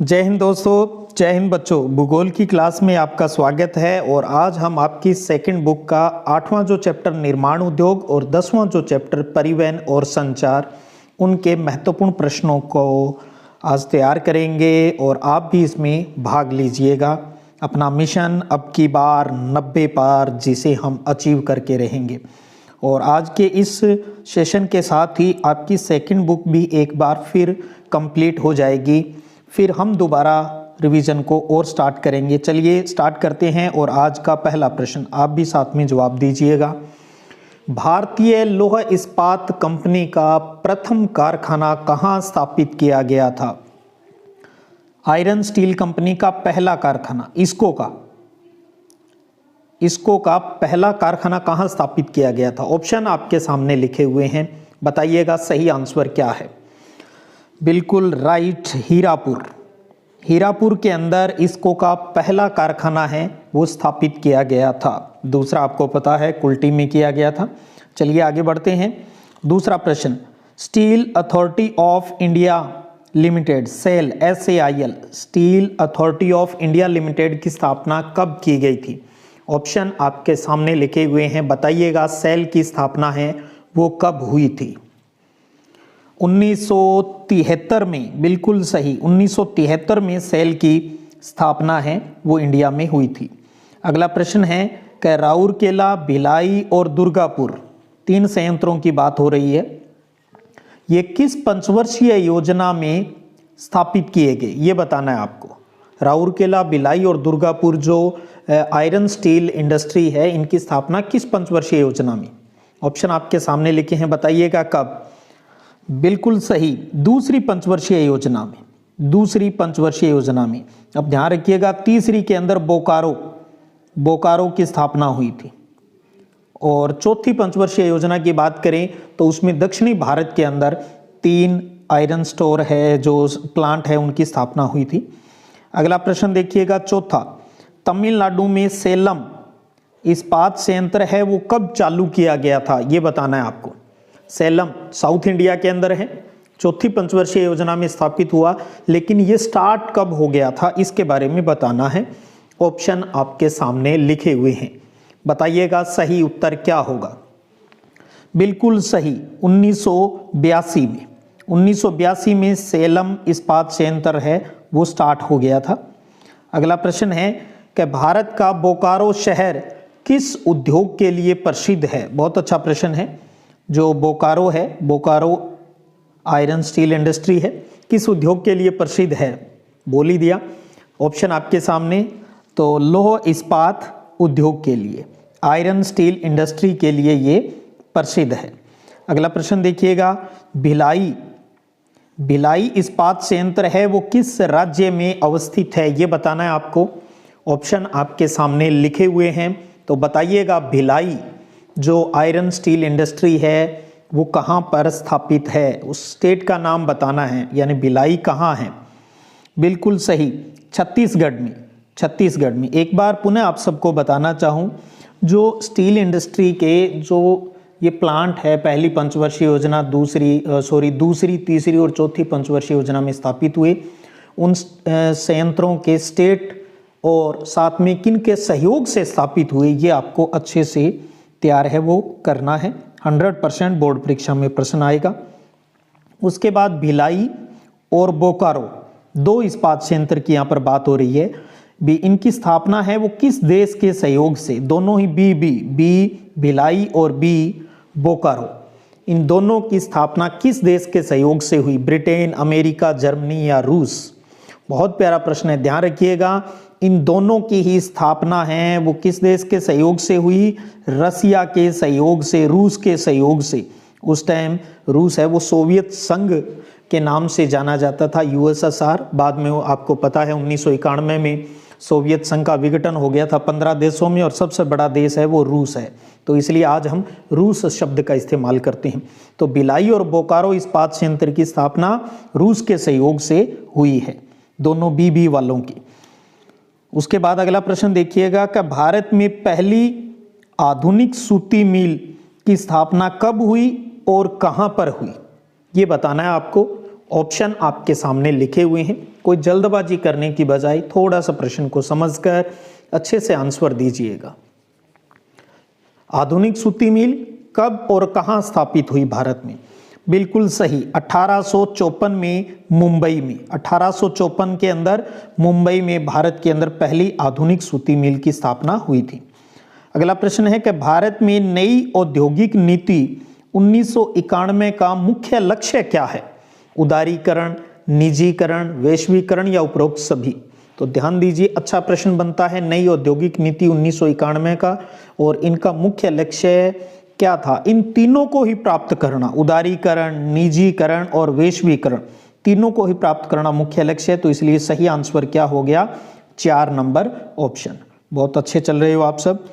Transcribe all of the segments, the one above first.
जय हिंद दोस्तों, जय हिंद बच्चों। भूगोल की क्लास में आपका स्वागत है। और आज हम आपकी सेकंड बुक का 8वां जो चैप्टर निर्माण उद्योग और 10वां जो चैप्टर परिवहन और संचार, उनके महत्वपूर्ण प्रश्नों को आज तैयार करेंगे और आप भी इसमें भाग लीजिएगा। अपना मिशन अब की बार 90 पार, जिसे हम अचीव करके रहेंगे। और आज के इस सेशन के साथ ही आपकी सेकंड बुक भी एक बार फिर कंप्लीट हो जाएगी। फिर हम दोबारा रिवीजन को और स्टार्ट करेंगे। चलिए स्टार्ट करते हैं। और आज का पहला प्रश्न आप भी साथ में जवाब दीजिएगा। भारतीय लौह इस्पात कंपनी का प्रथम कारखाना कहाँ स्थापित किया गया था? आयरन स्टील कंपनी का पहला कारखाना, इसको का पहला कारखाना कहाँ स्थापित किया गया था? ऑप्शन आपके सामने लिखे हुए हैं, बताइएगा सही आंसर क्या है। बिल्कुल राइट, हीरापुर के अंदर इसको का पहला कारखाना है वो स्थापित किया गया था। दूसरा आपको पता है कुल्टी में किया गया था। चलिए आगे बढ़ते हैं। दूसरा प्रश्न, steel authority of India limited SAIL SAIL steel authority of India limited की स्थापना कब की गई थी? ऑप्शन आपके सामने लिखे हुए हैं, बताइएगा सेल की स्थापना है वो कब हुई थी? 1973 में, बिल्कुल सही, 1973 में सेल की स्थापना है वो इंडिया में हुई थी। अगला प्रश्न है कि राउरकेला, भिलाई और दुर्गापुर 3 संयंत्रों की बात हो रही है। ये किस पंचवर्षीय योजना में स्थापित किए गए, ये बताना है आपको। राउरकेला, भिलाई और दुर्गापुर जो आयरन स्टील इंडस्ट्री है, इनकी स्थापना किस पंचवर्षीय योजना में? ऑप्शन आपके सामने लिखे हैं, बताइएगा कब? बिल्कुल सही, दूसरी पंचवर्षीय योजना में। अब ध्यान रखिएगा, तीसरी के अंदर बोकारो की स्थापना हुई थी। और चौथी पंचवर्षीय योजना की बात करें तो उसमें दक्षिणी भारत के अंदर 3 आयरन स्टोर है, जो प्लांट है, उनकी स्थापना हुई थी। अगला प्रश्न देखिएगा, चौथा, तमिलनाडु में सेलम इस्पात संयंत्र है वो कब चालू किया गया था? ये बताना है आपको। सेलम साउथ इंडिया के अंदर है, चौथी पंचवर्षीय योजना में स्थापित हुआ, लेकिन ये स्टार्ट कब हो गया था इसके बारे में बताना है। ऑप्शन आपके सामने लिखे हुए हैं, बताइएगा सही उत्तर क्या होगा। बिल्कुल सही, 1982 में सेलम इस्पात संयंत्र है वो स्टार्ट हो गया था। अगला प्रश्न है कि भारत का बोकारो शहर किस उद्योग के लिए प्रसिद्ध है? बहुत अच्छा प्रश्न है। जो बोकारो है, बोकारो आयरन स्टील इंडस्ट्री है, किस उद्योग के लिए प्रसिद्ध है? बोल ही दिया। ऑप्शन आपके सामने, तो लौह इस्पात उद्योग के लिए, आयरन स्टील इंडस्ट्री के लिए ये प्रसिद्ध है। अगला प्रश्न देखिएगा, भिलाई इस्पात संयंत्र है वो किस राज्य में अवस्थित है? ये बताना है आपको। ऑप्शन आपके सामने लिखे हुए हैं, तो बताइएगा भिलाई जो आयरन स्टील इंडस्ट्री है वो कहाँ पर स्थापित है, उस स्टेट का नाम बताना है, यानी भिलाई कहाँ है? बिल्कुल सही, छत्तीसगढ़ में। एक बार पुनः आप सबको बताना चाहूँ, जो स्टील इंडस्ट्री के जो ये प्लांट है, पहली पंचवर्षीय योजना, दूसरी, तीसरी और चौथी पंचवर्षीय योजना में स्थापित हुए, उन संयंत्रों के स्टेट और साथ में किन के सहयोग से स्थापित हुए, ये आपको अच्छे से तैयार है वो करना है। 100% बोर्ड परीक्षा में प्रश्न आएगा। उसके बाद भिलाई और बोकारो 2 इस्पात संयंत्र की यहाँ पर बात हो रही है। इनकी स्थापना है वो किस देश के सहयोग से? दोनों ही बी भिलाई और बी बोकारो, इन दोनों की स्थापना किस देश के सहयोग से हुई? ब्रिटेन, अमेरिका, जर्मनी या रूस? बहुत प्यारा प्रश्न है, ध्यान रखिएगा। इन दोनों की ही स्थापना है वो किस देश के सहयोग से हुई? रसिया के सहयोग से, रूस के सहयोग से। उस टाइम रूस है वो सोवियत संघ के नाम से जाना जाता था, USSR। बाद में वो आपको पता है 1991 में सोवियत संघ का विघटन हो गया था 15 देशों में, और सबसे बड़ा देश है वो रूस है, तो इसलिए आज हम रूस शब्द का इस्तेमाल करते हैं। तो भिलाई और बोकारो इस्पात संयंत्र की स्थापना रूस के सहयोग से हुई है, दोनों बी वालों की। उसके बाद अगला प्रश्न देखिएगा कि भारत में पहली आधुनिक सूती मिल की स्थापना कब हुई और कहां पर हुई? ये बताना है आपको। ऑप्शन आपके सामने लिखे हुए हैं। कोई जल्दबाजी करने की बजाय थोड़ा सा प्रश्न को समझकर अच्छे से आंसर दीजिएगा। आधुनिक सूती मिल कब और कहां स्थापित हुई भारत में? बिल्कुल सही, 1854 में मुंबई में। 1854 के अंदर मुंबई में भारत के अंदर पहली आधुनिक सूती मिल की स्थापना हुई थी। अगला प्रश्न है कि भारत में नई औद्योगिक नीति 1991 का मुख्य लक्ष्य क्या है? उदारीकरण, निजीकरण, वैश्वीकरण या उपरोक्त सभी? तो ध्यान दीजिए, अच्छा प्रश्न बनता है। नई औद्योगिक नीति 1991 का, और इनका मुख्य लक्ष्य क्या था? इन तीनों को ही प्राप्त करना, उदारीकरण, निजीकरण और वैश्वीकरण, तीनों को ही प्राप्त करना मुख्य लक्ष्य है। तो इसलिए सही आंसर क्या हो गया? 4 नंबर ऑप्शन। बहुत अच्छे चल रहे हो आप सब।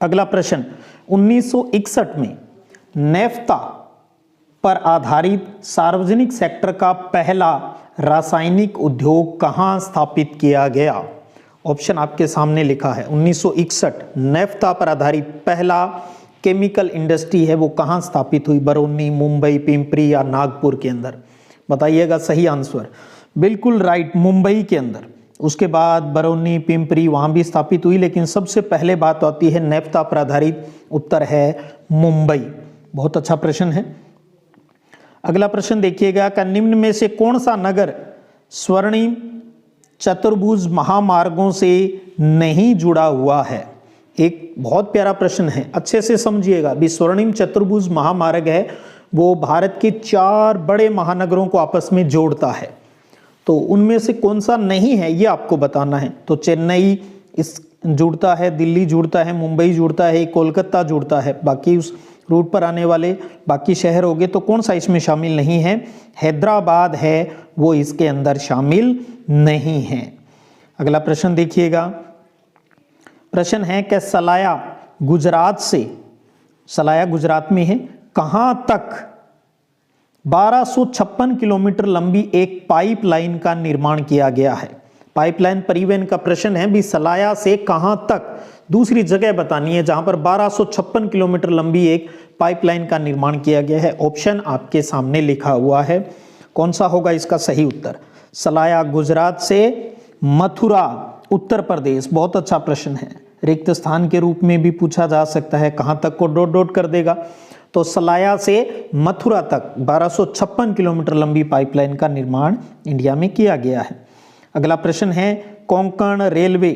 अगला प्रश्न, 1961 में नेफ्ता पर आधारित सार्वजनिक सेक्टर का पहला रासायनिक उद्योग कहां स्थापित किया गया? ऑप्शन आपके सामने लिखा है। 1961 नेफ्ता पर आधारित पहला केमिकल इंडस्ट्री है, वो कहां स्थापित हुई? बरौनी, मुंबई, पिंपरी या नागपुर के अंदर? बताइएगा सही आंसर। बिल्कुल राइट, मुंबई के अंदर। उसके बाद बरौनी, पिंपरी वहां भी स्थापित हुई, लेकिन सबसे पहले बात आती है नेफ्ता पर आधारित, उत्तर है मुंबई। बहुत अच्छा प्रश्न है। अगला प्रश्न देखिएगा कि निम्न में से कौन सा नगर स्वर्णिम चतुर्भुज महामार्गों से नहीं जुड़ा हुआ है? एक बहुत प्यारा प्रश्न है, अच्छे से समझिएगा। भी स्वर्णिम चतुर्भुज महामार्ग है, वो भारत के 4 बड़े महानगरों को आपस में जोड़ता है। तो उनमें से कौन सा नहीं है ये आपको बताना है। तो चेन्नई इस जुड़ता है, दिल्ली जुड़ता है, मुंबई जुड़ता है, कोलकाता जुड़ता है। बाकी उस रूट पर आने वाले बाकी शहर हो गए, तो कौन सा इसमें शामिल नहीं है? हैदराबाद है, वो इसके अंदर शामिल नहीं है। अगला प्रश्न देखिएगा। प्रश्न है कि सलाया गुजरात से, सलाया गुजरात में है, कहां तक 1256 किलोमीटर लंबी एक पाइपलाइन का निर्माण किया गया है? पाइपलाइन परिवहन का प्रश्न है। भी सलाया से कहां तक, दूसरी जगह बतानी है जहां पर 1256 किलोमीटर लंबी एक पाइपलाइन का निर्माण किया गया है। ऑप्शन आपके सामने लिखा हुआ है। कौन सा होगा इसका सही उत्तर? सलाया गुजरात से मथुरा उत्तर प्रदेश। बहुत अच्छा प्रश्न है, रिक्त स्थान के रूप में भी पूछा जा सकता है। कहां तक को डॉट डॉट कर देगा? तो सलाया से मथुरा तक 1256 किलोमीटर लंबी पाइपलाइन का निर्माण इंडिया में किया गया है। अगला प्रश्न है, कोंकण रेलवे,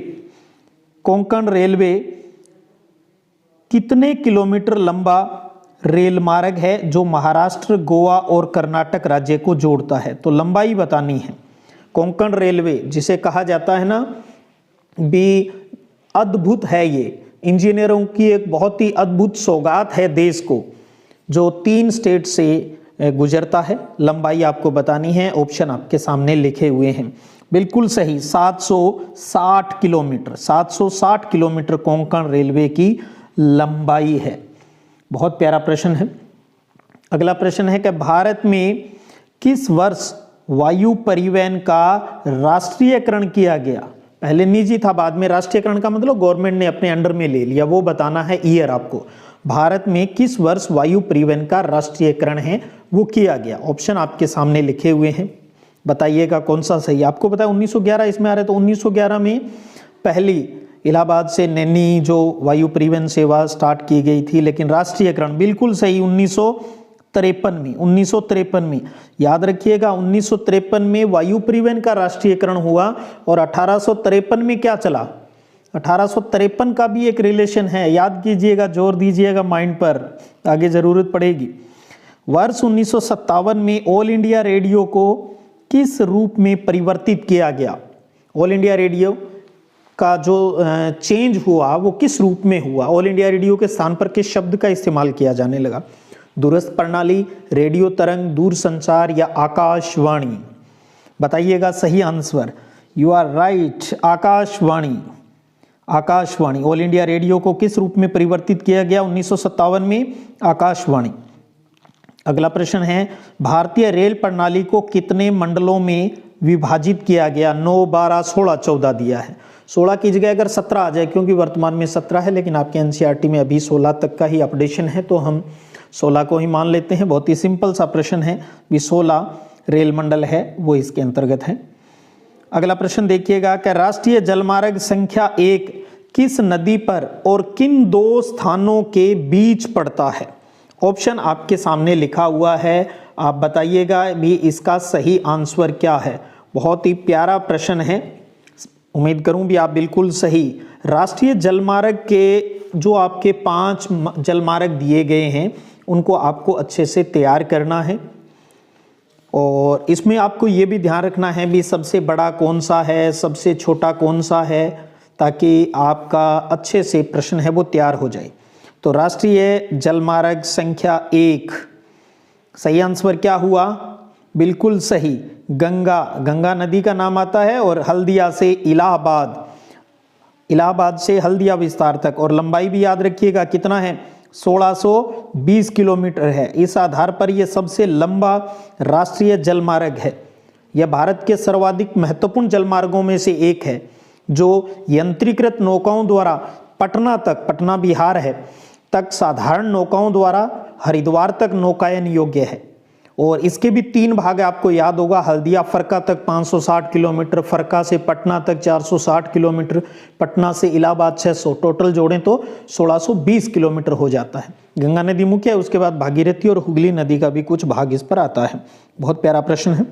कोंकण रेलवे कितने किलोमीटर लंबा रेल मार्ग है जो महाराष्ट्र, गोवा और कर्नाटक राज्य को जोड़ता है? तो लंबाई बतानी है। कोंकण रेलवे जिसे कहा जाता है ना, भी अद्भुत है, ये इंजीनियरों की एक बहुत ही अद्भुत सौगात है देश को, जो 3 स्टेट से गुजरता है। लंबाई आपको बतानी है, ऑप्शन आपके सामने लिखे हुए हैं। बिल्कुल सही, 760 किलोमीटर, 760 किलोमीटर कोंकण रेलवे की लंबाई है। बहुत प्यारा प्रश्न है। अगला प्रश्न है कि भारत में किस वर्ष वायु परिवहन का राष्ट्रीयकरण किया गया? पहले निजी था, बाद में राष्ट्रीयकरण का मतलब गवर्नमेंट ने अपने अंडर में ले लिया, वो बताना है ईयर आपको। भारत में किस वर्ष वायु परिवहन का राष्ट्रीयकरण है वो किया गया? ऑप्शन आपके सामने लिखे हुए हैं, बताइएगा कौन सा सही। आपको पता है 1911 इसमें आ रहा है, तो 1911 में पहली इलाहाबाद से नैनी जो वायु परिवहन सेवा स्टार्ट की गई थी, लेकिन राष्ट्रीयकरण बिल्कुल सही 1953 में। याद रखिएगा 1953 में वायु परिवहन का राष्ट्रीयकरण हुआ, और 1853 में क्या चला? 1853 का भी एक रिलेशन है, याद कीजिएगा, जोर दीजिएगा माइंड पर, आगे जरूरत पड़ेगी। वर्ष 1957 में ऑल इंडिया रेडियो को किस रूप में परिवर्तित किया गया? ऑल इंडिया रेडियो का जो चेंज हुआ वो किस रूप में हुआ? ऑल इंडिया रेडियो के स्थान पर किस शब्द का इस्तेमाल किया जाने लगा? दूरस्थ प्रणाली, रेडियो तरंग, दूरसंचार या आकाशवाणी? बताइएगा सही answer. You are right, Akashvani. Akashvani, all India radio को किस रूप में परिवर्तित किया गया 1957 में? आकाशवाणी। अगला प्रश्न है, भारतीय रेल प्रणाली को कितने मंडलों में विभाजित किया गया? 9, 12, 16, 14 दिया है। 16 की जगह अगर 17 आ जाए, क्योंकि वर्तमान में 17 है, लेकिन आपके एनसीईआरटी में अभी 16 तक का ही अपडेशन है, तो हम 16 को ही मान लेते हैं। बहुत ही सिंपल सा प्रश्न है। भी 16 रेल मंडल है वो इसके अंतर्गत है। अगला प्रश्न देखिएगा कि राष्ट्रीय जलमार्ग संख्या 1 किस नदी पर और किन 2 स्थानों के बीच पड़ता है? ऑप्शन आपके सामने लिखा हुआ है, आप बताइएगा भी इसका सही आंसर क्या है। बहुत ही प्यारा प्रश्न है, उम्मीद करूं भी आप बिल्कुल सही। राष्ट्रीय जलमार्ग के जो आपके 5 जलमार्ग दिए गए हैं उनको आपको अच्छे से तैयार करना है और इसमें आपको ये भी ध्यान रखना है भी सबसे बड़ा कौन सा है, सबसे छोटा कौन सा है, ताकि आपका अच्छे से प्रश्न है वो तैयार हो जाए। तो राष्ट्रीय जलमार्ग संख्या 1 सही आंसर क्या हुआ? बिल्कुल सही, गंगा नदी का नाम आता है और हल्दिया से इलाहाबाद से हल्दिया विस्तार तक, और लंबाई भी याद रखिएगा कितना है, 1620 किलोमीटर है। इस आधार पर यह सबसे लंबा राष्ट्रीय जलमार्ग है। यह भारत के सर्वाधिक महत्वपूर्ण जलमार्गों में से एक है जो यंत्रीकृत नौकाओं द्वारा पटना बिहार है तक साधारण नौकाओं द्वारा हरिद्वार तक नौकायन योग्य है। और इसके भी 3 भाग आपको याद होगा, हल्दिया फरक्का तक 560 किलोमीटर, फरक्का से पटना तक 460 किलोमीटर, पटना से इलाहाबाद 600, टोटल जोड़ें तो 1620 किलोमीटर हो जाता है। गंगा नदी मुख्य है, उसके बाद भागीरथी और हुगली नदी का भी कुछ भाग इस पर आता है। बहुत प्यारा प्रश्न है।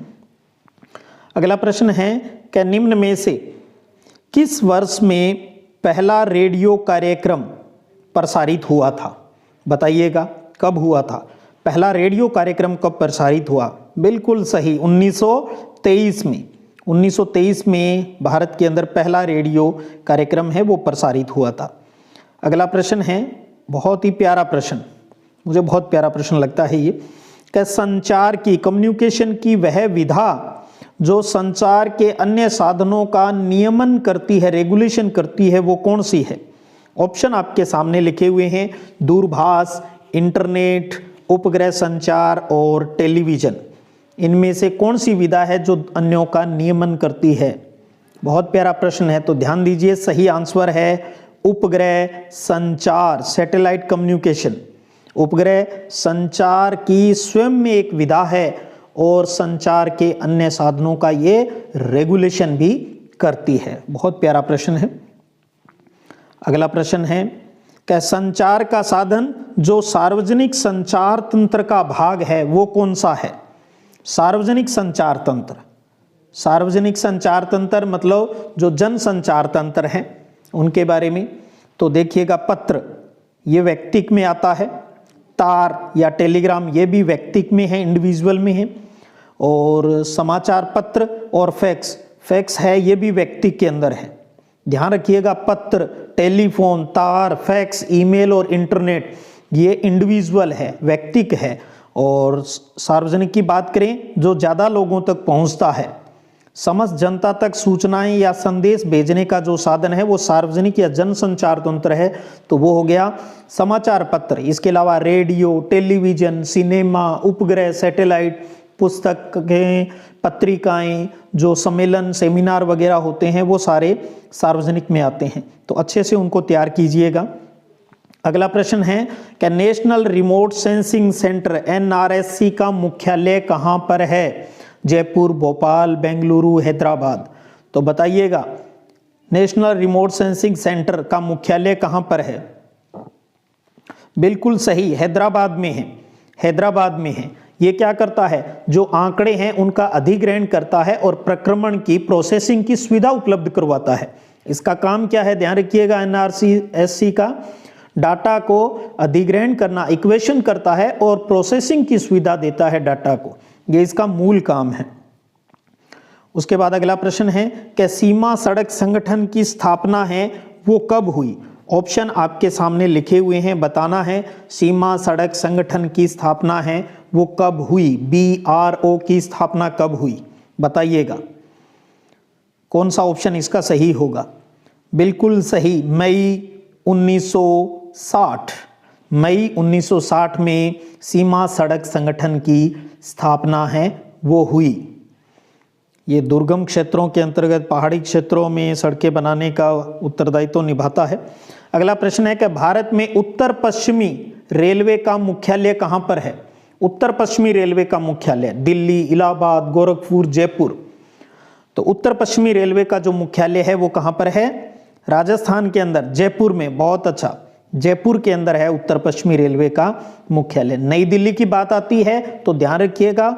अगला प्रश्न है कि निम्न में से किस वर्ष में पहला रेडियो कार्यक्रम प्रसारित हुआ था? बताइएगा कब हुआ था? पहला रेडियो कार्यक्रम कब प्रसारित हुआ? बिल्कुल सही, 1923 में। 1923 में भारत के अंदर पहला रेडियो कार्यक्रम है वो प्रसारित हुआ था। अगला प्रश्न है, बहुत ही प्यारा प्रश्न, मुझे बहुत प्यारा प्रश्न लगता है ये, कि संचार की, कम्युनिकेशन की वह विधा जो संचार के अन्य साधनों का नियमन करती है, रेगुलेशन करती है, वो कौन सी है? ऑप्शन आपके सामने लिखे हुए हैं, दूरभाष, इंटरनेट, उपग्रह संचार और टेलीविजन। इनमें से कौन सी विधा है जो अन्यों का नियमन करती है? बहुत प्यारा प्रश्न है, तो ध्यान दीजिए, सही आंसर है उपग्रह संचार, सैटेलाइट कम्युनिकेशन। उपग्रह संचार की स्वयं में एक विधा है और संचार के अन्य साधनों का ये रेगुलेशन भी करती है। बहुत प्यारा प्रश्न है। अगला प्रश्न है कि संचार का साधन जो सार्वजनिक संचार तंत्र का भाग है वो कौन सा है? सार्वजनिक संचार तंत्र, सार्वजनिक संचार तंत्र मतलब जो जन संचार तंत्र हैं उनके बारे में। तो देखिएगा, पत्र ये व्यक्तिक में आता है, तार या टेलीग्राम ये भी व्यक्तिक में है, इंडिविजुअल में है, और समाचार पत्र और फैक्स है ये भी व्यक्तिक के अंदर है। ध्यान रखिएगा, पत्र, टेलीफोन, तार, फैक्स, ईमेल और इंटरनेट ये इंडिविजुअल है, व्यक्तिक है। और सार्वजनिक की बात करें जो ज़्यादा लोगों तक पहुंचता है, समस्त जनता तक सूचनाएं या संदेश भेजने का जो साधन है वो सार्वजनिक या जनसंचार तंत्र है, तो वो हो गया समाचार पत्र। इसके अलावा रेडियो, टेलीविजन, सिनेमा, उपग्रह, सैटेलाइट, पुस्तकें, पत्रिकाएं, जो सम्मेलन, सेमिनार वगैरह होते हैं वो सारे सार्वजनिक में आते हैं। तो अच्छे से उनको तैयार कीजिएगा। अगला प्रश्न है कि national remote sensing centre NRSC का मुख्यालय कहाँ पर है? जयपुर, भोपाल, बेंगलुरु, हैदराबाद। तो बताइएगा, नेशनल रिमोट सेंसिंग सेंटर का मुख्यालय कहाँ पर है? बिल्कुल सही, हैदराबाद में है, हैदराबाद में है। ये क्या करता है? जो आंकड़े हैं उनका अधिग्रहण करता है और प्रक्रमण की, प्रोसेसिंग की सुविधा उपलब्ध करवाता है। इसका काम क्या है? ध्यान रखिएगा, NRSC का डाटा को अधिग्रहण करना, इक्वेशन करता है और प्रोसेसिंग की सुविधा देता है डाटा को, ये इसका मूल काम है। उसके बाद अगला प्रश्न है कि सीमा सड़क संगठन की स्थापना है वो कब हुई? ऑप्शन आपके सामने लिखे हुए हैं, बताना है सीमा सड़क संगठन की स्थापना है वो कब हुई, BRO की स्थापना कब हुई? बताइएगा कौन सा ऑप्शन इसका सही होगा? बिल्कुल सही, मई 1960, मई 1960 में सीमा सड़क संगठन की स्थापना है वो हुई। ये दुर्गम क्षेत्रों के अंतर्गत पहाड़ी क्षेत्रों में सड़कें बनाने का उत्तरदायित्व निभाता है। अगला प्रश्न है कि भारत में उत्तर पश्चिमी रेलवे का मुख्यालय कहाँ पर है? उत्तर पश्चिमी रेलवे का मुख्यालय दिल्ली, इलाहाबाद, गोरखपुर, जयपुर। तो उत्तर पश्चिमी रेलवे का जो मुख्यालय है वो कहां पर है? राजस्थान के अंदर, जयपुर में। बहुत अच्छा, जयपुर के अंदर है उत्तर पश्चिमी रेलवे का मुख्यालय। नई दिल्ली की बात आती है तो ध्यान रखिएगा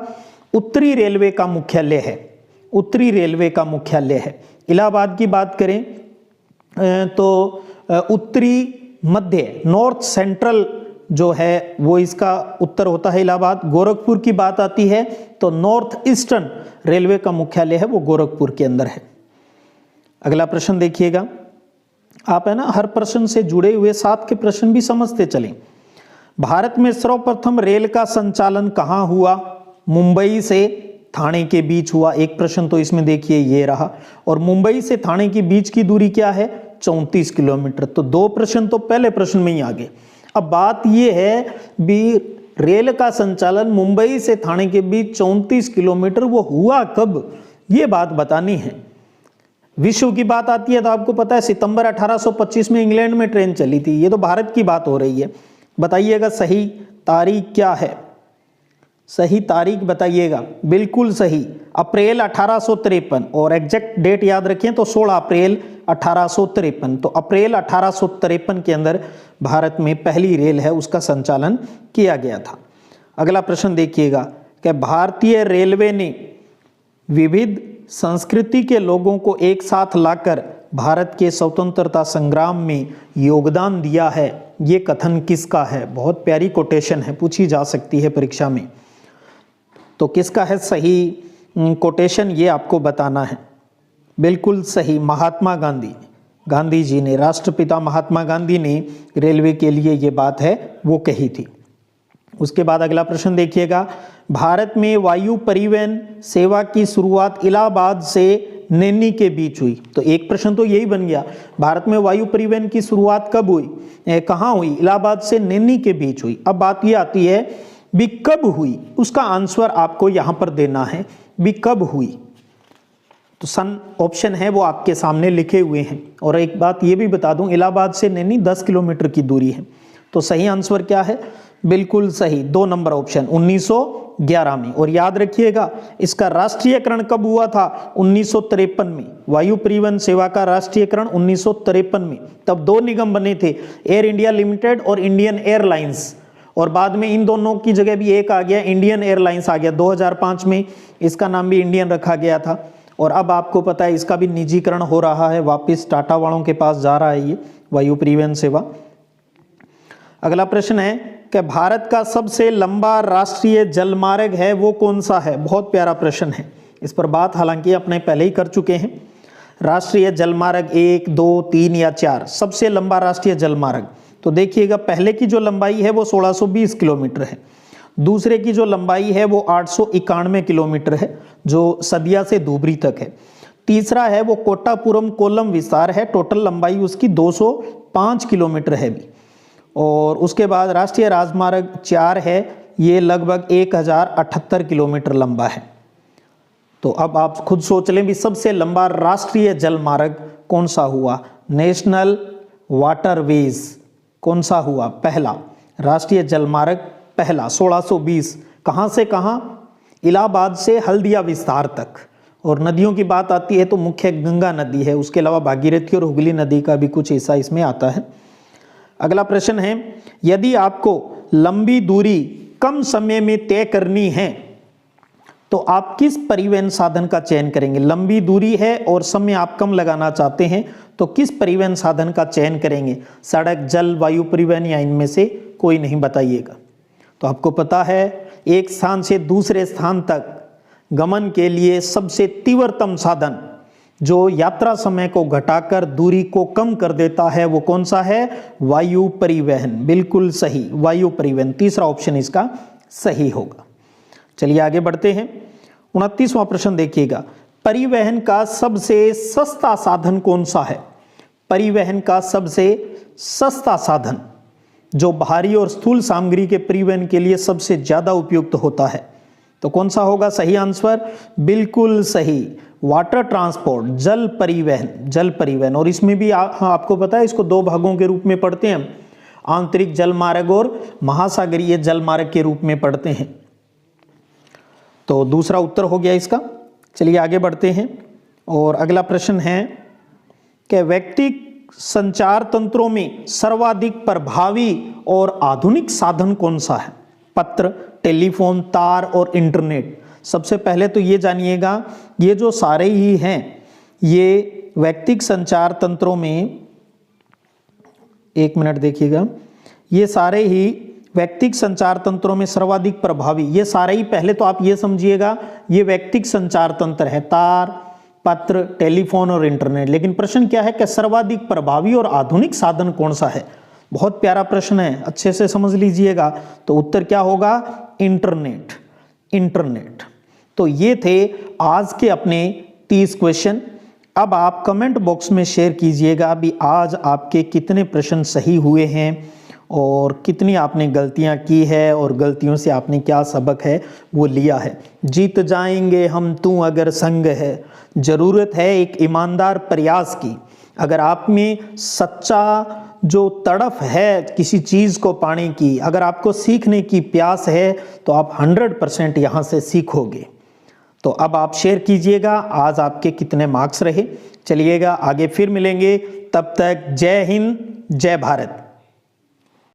उत्तरी रेलवे का मुख्यालय है, उत्तरी रेलवे का मुख्यालय है। इलाहाबाद की बात करें तो उत्तरी मध्य, नॉर्थ सेंट्रल जो है वो इसका उत्तर होता है इलाहाबाद। गोरखपुर की बात आती है तो नॉर्थ ईस्टर्न रेलवे का मुख्यालय है वो गोरखपुर के अंदर है। अगला प्रश्न देखिएगा, आप है ना हर प्रश्न से जुड़े हुए साथ के प्रश्न भी समझते चलें। भारत में सर्वप्रथम रेल का संचालन कहां हुआ? मुंबई से थाने के बीच हुआ। एक प्रश्न तो इसमें देखिए ये रहा। और मुंबई से थाने के बीच की दूरी क्या है? 34 किलोमीटर। तो दो प्रश्न तो पहले प्रश्न में ही आ गए। अब बात यह है भी रेल का संचालन मुंबई से थाने के बीच 34 किलोमीटर वो हुआ कब, ये बात बतानी है। विश्व की बात आती है तो आपको पता है सितंबर 1825 में इंग्लैंड में ट्रेन चली थी। ये तो भारत की बात हो रही है। बताइएगा सही तारीख क्या है? सही तारीख बताइएगा। बिल्कुल सही, अप्रैल 1853। और एग्जैक्ट डेट याद रखें तो 16 अप्रैल 1853। तो अप्रैल 1853 के अंदर भारत में पहली रेल है उसका संचालन किया गया था। अगला प्रश्न देखिएगा कि भारतीय रेलवे ने विविध संस्कृति के लोगों को एक साथ लाकर भारत के स्वतंत्रता संग्राम में योगदान दिया है, ये कथन किसका है? बहुत प्यारी कोटेशन है, पूछी जा सकती है परीक्षा में। तो किसका है सही कोटेशन, ये आपको बताना है। बिल्कुल सही, महात्मा गांधी, गांधी जी ने, राष्ट्रपिता महात्मा गांधी ने रेलवे के लिए ये बात है वो कही थी। उसके बाद अगला प्रश्न देखिएगा, भारत में वायु परिवहन सेवा की शुरुआत इलाहाबाद से नैनी के बीच हुई। तो एक प्रश्न तो यही बन गया, भारत में वायु परिवहन की शुरुआत कब हुई, कहाँ हुई? इलाहाबाद से नैनी के बीच हुई। अब बात ये आती है भी कब हुई, उसका आंसर आपको यहां पर देना है भी कब हुई। तो सन ऑप्शन है वो आपके सामने लिखे हुए हैं। और एक बात ये भी बता दूं, इलाहाबाद से नैनी 10 किलोमीटर की दूरी है। तो सही आंसर क्या है? बिल्कुल सही, 2 नंबर ऑप्शन, 1911 में। और याद रखिएगा इसका राष्ट्रीयकरण कब हुआ था? 1953 में। वायु परिवहन सेवा का राष्ट्रीयकरण 1953 में। तब 2 निगम बने थे, एयर इंडिया लिमिटेड और इंडियन एयरलाइंस। और बाद में इन दोनों की जगह भी एक आ गया, इंडियन एयरलाइंस आ गया। 2005 में इसका नाम भी इंडियन रखा गया था। और अब आपको पता है इसका भी निजीकरण हो रहा है, वापस टाटा वालों के पास जा रहा है ये वायु परिवहन सेवा। अगला प्रश्न है कि भारत का सबसे लंबा राष्ट्रीय जलमार्ग है वो कौन सा है? बहुत प्यारा प्रश्न है, इस पर बात हालांकि अपने पहले ही कर चुके हैं। राष्ट्रीय जलमार्ग 1, 2, 3 या 4, सबसे लंबा राष्ट्रीय जलमार्ग। तो देखिएगा पहले की जो लंबाई है वो 1620 किलोमीटर है, दूसरे की जो लंबाई है वो 891 किलोमीटर है जो सदिया से धुबरी तक है। तीसरा है वो कोट्टापुरम कोल्लम विस्तार है, टोटल लंबाई उसकी 205 किलोमीटर है भी। और उसके बाद राष्ट्रीय राजमार्ग 4 है, ये लगभग 1078 किलोमीटर लंबा है। तो अब आप खुद सोच लें भी सबसे लंबा राष्ट्रीय जलमार्ग कौन सा हुआ? नेशनल वाटरवेज कौन सा हुआ? पहला राष्ट्रीय जलमार्ग पहला 1620, कहाँ से कहाँ? इलाहाबाद से हल्दिया विस्तार तक। और नदियों की बात आती है तो मुख्य गंगा नदी है, उसके अलावा भागीरथी और हुगली नदी का भी कुछ हिस्सा इसमें आता है। अगला प्रश्न है, यदि आपको लंबी दूरी कम समय में तय करनी है तो आप किस परिवहन साधन का चयन करेंगे? लंबी दूरी है और समय आप कम लगाना चाहते हैं तो किस परिवहन साधन का चयन करेंगे? सड़क, जल, वायु परिवहन या इनमें से कोई नहीं? बताइएगा। तो आपको पता है एक स्थान से दूसरे स्थान तक गमन के लिए सबसे तीव्रतम साधन जो यात्रा समय को घटाकर दूरी को कम कर देता है वो कौन सा है? वायु परिवहन। बिल्कुल सही, वायु परिवहन, तीसरा ऑप्शन इसका सही होगा। चलिए आगे बढ़ते हैं। 29वां प्रश्न देखिएगा, परिवहन का सबसे सस्ता साधन कौन सा है? परिवहन का सबसे सस्ता साधन जो भारी और स्थूल सामग्री के परिवहन के लिए सबसे ज्यादा उपयुक्त होता है तो कौन सा होगा? सही आंसर बिल्कुल सही, वाटर ट्रांसपोर्ट, जल परिवहन, जल परिवहन। और इसमें भी आपको पता है इसको 2 भागों के रूप में पढ़ते हैं, आंतरिक जलमार्ग और महासागरीय जलमार्ग के रूप में पढ़ते हैं। तो दूसरा उत्तर हो गया इसका। चलिए आगे बढ़ते हैं और अगला प्रश्न है कि व्यक्तिगत संचार तंत्रों में सर्वाधिक प्रभावी और आधुनिक साधन कौन सा है? पत्र, टेलीफोन, तार और इंटरनेट। सबसे पहले तो ये जानिएगा, ये जो सारे ही हैं ये व्यक्तिगत संचार तंत्रों में, एक मिनट देखिएगा, ये सारे ही व्यक्तिगत संचार तंत्रों में सर्वाधिक प्रभावी, ये सारे ही, पहले तो आप ये समझिएगा ये व्यक्तिगत संचार तंत्र है, तार, पत्र, टेलीफोन और इंटरनेट। लेकिन प्रश्न क्या है कि सर्वाधिक प्रभावी और आधुनिक साधन कौन सा है? बहुत प्यारा प्रश्न है, अच्छे से समझ लीजिएगा। तो उत्तर क्या होगा? इंटरनेट। इंटरनेट। तो ये थे आज के अपने 30 क्वेश्चन। अब आप कमेंट बॉक्स में शेयर कीजिएगा अभी आज आपके कितने प्रश्न सही हुए हैं और कितनी आपने गलतियां की है और गलतियों से आपने क्या सबक है वो लिया है। जीत जाएंगे हम तू अगर संग है, ज़रूरत है एक ईमानदार प्रयास की। अगर आप में सच्चा जो तड़फ है किसी चीज़ को पाने की, अगर आपको सीखने की प्यास है तो आप 100% यहाँ से सीखोगे। तो अब आप शेयर कीजिएगा आज आपके कितने मार्क्स रहे। चलिएगा आगे फिर मिलेंगे, तब तक जय हिंद, जय भारत।